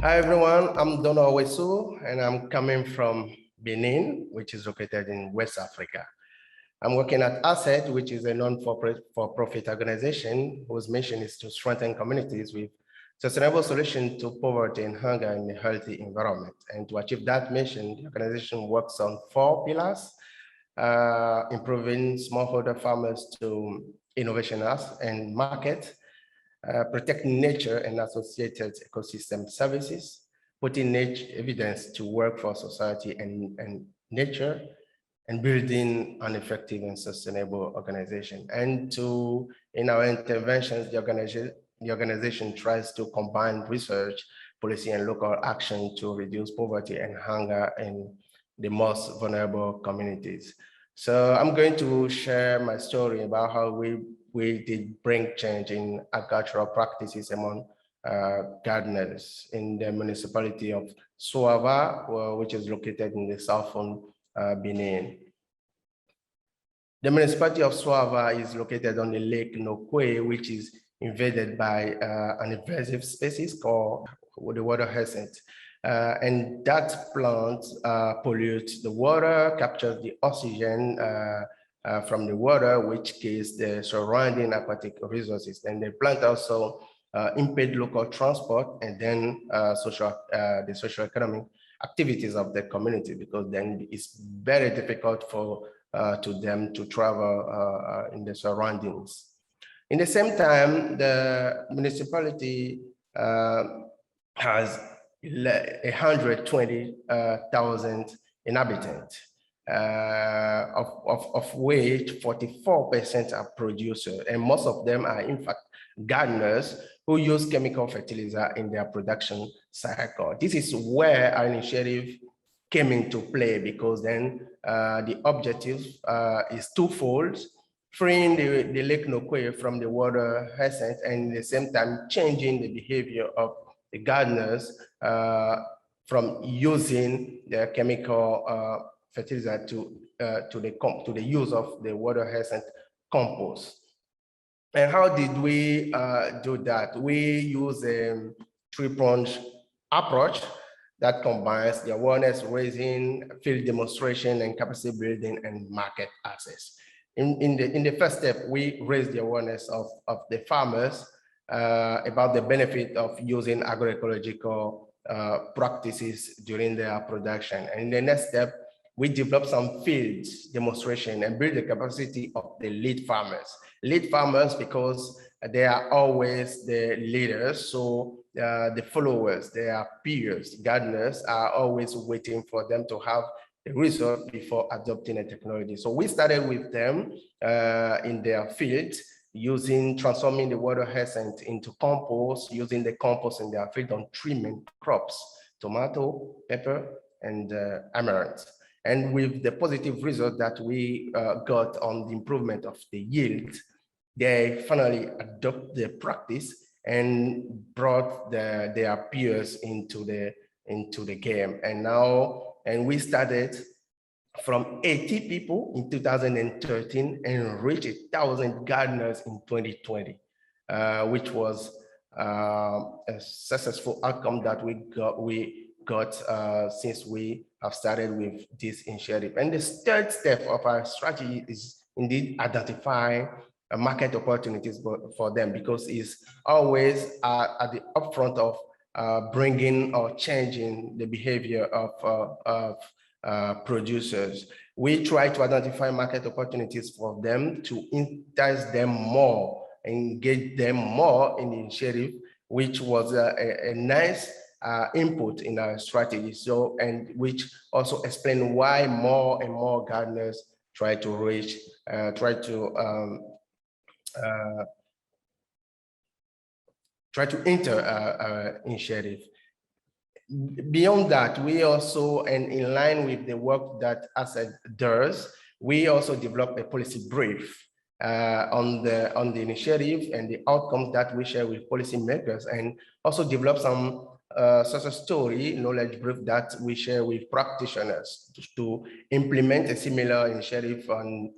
Hi everyone, I'm Houessou and I'm coming from Benin, which is located in West Africa. I'm working at Asset, which is a non-for-profit organization whose mission is to strengthen communities with sustainable solutions to poverty and hunger in a healthy environment. And to achieve that mission, the organization works on 4 pillars: improving smallholder farmers to innovation and market, protecting nature and associated ecosystem services, putting nature evidence to work for society and nature, and building an effective and sustainable organization. And in our interventions, the organization tries to combine research, policy, and local action to reduce poverty and hunger in the most vulnerable communities. So I'm going to share my story about how we did bring change in agricultural practices among gardeners in the municipality of Souava, which is located in the southern Benin. The municipality of Souava is located on the lake Nokoué, which is invaded by an invasive species called the water hyacinth. And that plant pollutes the water, captures the oxygen from the water, which kills the surrounding aquatic resources. And the plant also impede local transport and then the socio-economic activities of the community, because then it's very difficult to them to travel in the surroundings. In the same time, the municipality has 120,000 inhabitants, of which 44% are producers, and most of them are in fact gardeners who use chemical fertilizer in their production cycle. This is where our initiative came into play, because then the objective is twofold: freeing the Lake Nokoué from the water hyacinth, and at the same time changing the behavior of the gardeners from using the chemical fertilizer to the use of the water hyacinth compost. And how did we do that? We use a 3-pronged approach that combines the awareness raising, field demonstration, and capacity building and market access. In the first step, we raised the awareness of the farmers about the benefit of using agroecological practices during their production. And in the next step, we developed some field demonstration and build the capacity of the lead farmers. Lead farmers because they are always the leaders, so the followers, their peers, gardeners are always waiting for them to have the result before adopting a technology. So we started with them in their field, transforming the water hyacinth into compost, using the compost in their field on 3 main crops: tomato, pepper, and amaranth. And with the positive result that we got on the improvement of the yield, they finally adopt the practice and brought their peers into the game. And we started from 80 people in 2013 and reached 1,000 gardeners in 2020, which was a successful outcome that we got since we have started with this initiative. And the third step of our strategy is indeed identify market opportunities for them, because it's always at the upfront of bringing or changing the behavior of producers. We try to identify market opportunities for them to entice them more, engage them more in the initiative, which was a nice input in our strategy. So, and which also explain why more and more gardeners try to reach, try to enter our initiative. Beyond that, we also, and in line with the work that Asset does, we also develop a policy brief on the initiative and the outcomes that we share with policymakers, and also develop some success story knowledge brief that we share with practitioners to implement a similar initiative on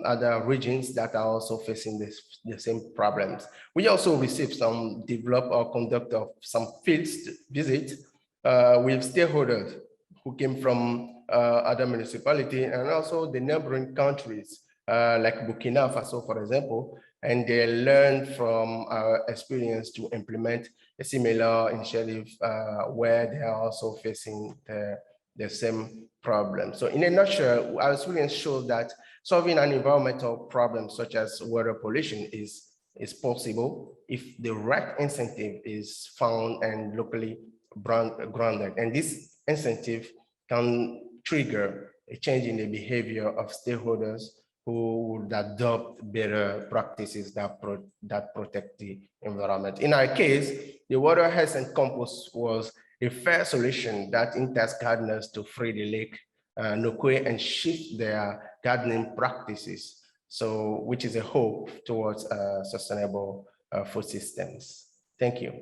other regions that are also facing the same problems. We also receive some develop or conduct of some field visits with stakeholders who came from other municipalities and also the neighboring countries like Burkina Faso, for example, and they learned from our experience to implement a similar initiative where they are also facing the same problem. So in a nutshell, our experience shows that solving an environmental problem such as water pollution is possible if the right incentive is found and locally grounded. And this incentive can trigger a change in the behavior of stakeholders who would adopt better practices that protect the environment. In our case, the water health and compost was a fair solution that enticed gardeners to free the lake Nokoué and shift their gardening practices, so which is a hope towards sustainable food systems. Thank you.